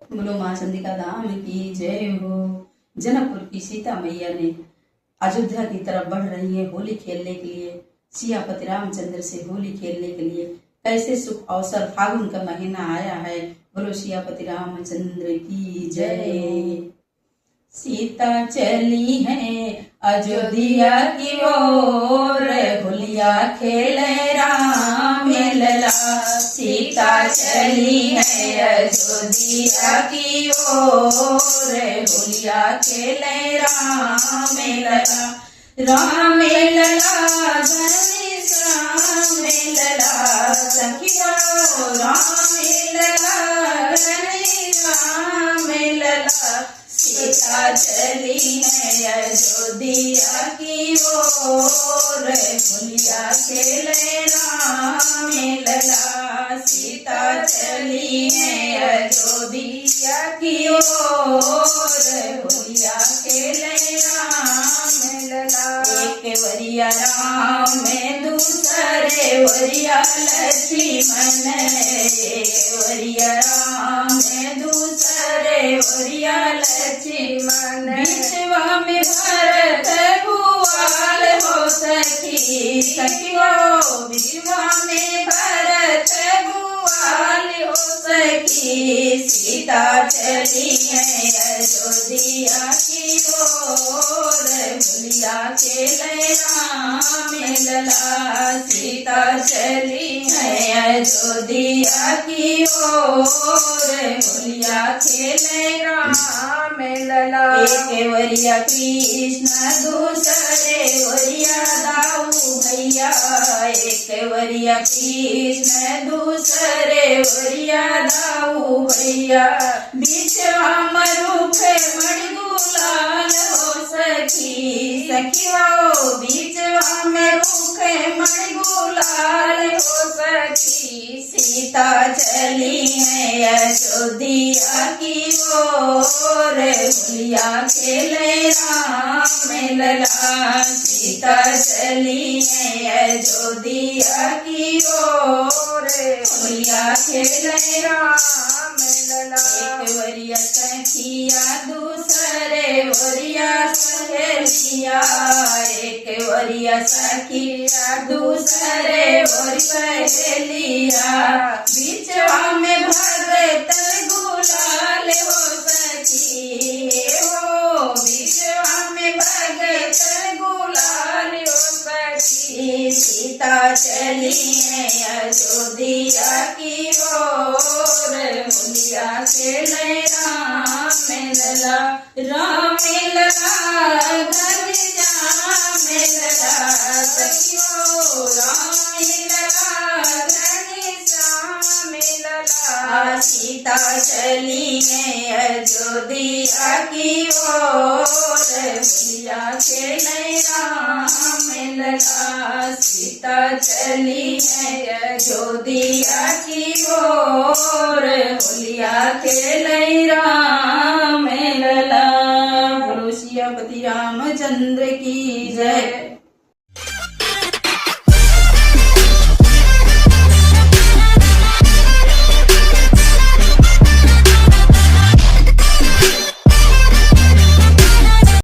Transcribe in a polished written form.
बोलो माँ चंडिका धाम की जय हो। जनकपुर की सीता मैया ने अयोध्या की तरफ बढ़ रही है होली खेलने के लिए, सियापति रामचंद्र से होली खेलने के लिए। कैसे शुभ अवसर, फागुन का महीना आया है। बोलो सियापति रामचंद्र की जय। सीता चली है अयोध्या की ओर, होलिया खेले राम लला। सीता चली है अयोध्या की ओर, होलिया खेले राम लला। राम लला धनी राम लला, सखियो राम लला धनी राम लला। सीता चली है अयोध्या की ओर, होलिया खेले राम लला। सीता चली है अयोध्या की ओर, होलिया खेले राम लला। एक वरिया राम में दूसरे वरिया लक्ष्मण, एक वरिया राम में दूसरे वरिया लक्ष्मण। बिचवा में भरत भुआल हो सखी, सखियो बिचवा में भरत भुआल हो सखी। सीता चली है अयोध्या की ओर, होलिया खेले राम लला। सीता चली है अयोध्या की ओर, होलिया खेले राम लला। एक वरिया कृष्ण दूसरे वरिया दाऊ भैया, एक वरिया कृष्ण दूसरे वरिया दाऊ भैया। बिचवा मरुखे मणि गुलाल हो सखी, सखियो बिचवा में रूखे मणि गुलाल हो सखी। सीता चली है अयोध्या की ओर, होलिया खेले राम लला। सीता चली है अयोध्या की ओर, होलिया खेले राम लला। एक वरिया सखिया दूसरे वरिया सहेलिया, एक वरिया सखिया दूसरे वरिया सहेलिया। बिचवा में भरत गुलाल हो सखी, हो बिचवा में भरत गुलाल हो सखी। सीता चली है अयोध्या की ओर, होलिया खेले राम लला। राम लला घर जाम लला, सखियो राम लला घर जाम लला। सीता चली है अयोध्या की ओर, होलिया खेले राम लला। सीता चली है अयोध्या की ओर, होलिया खेले राम लला। बोलो सियापति रामचंद्र की जय।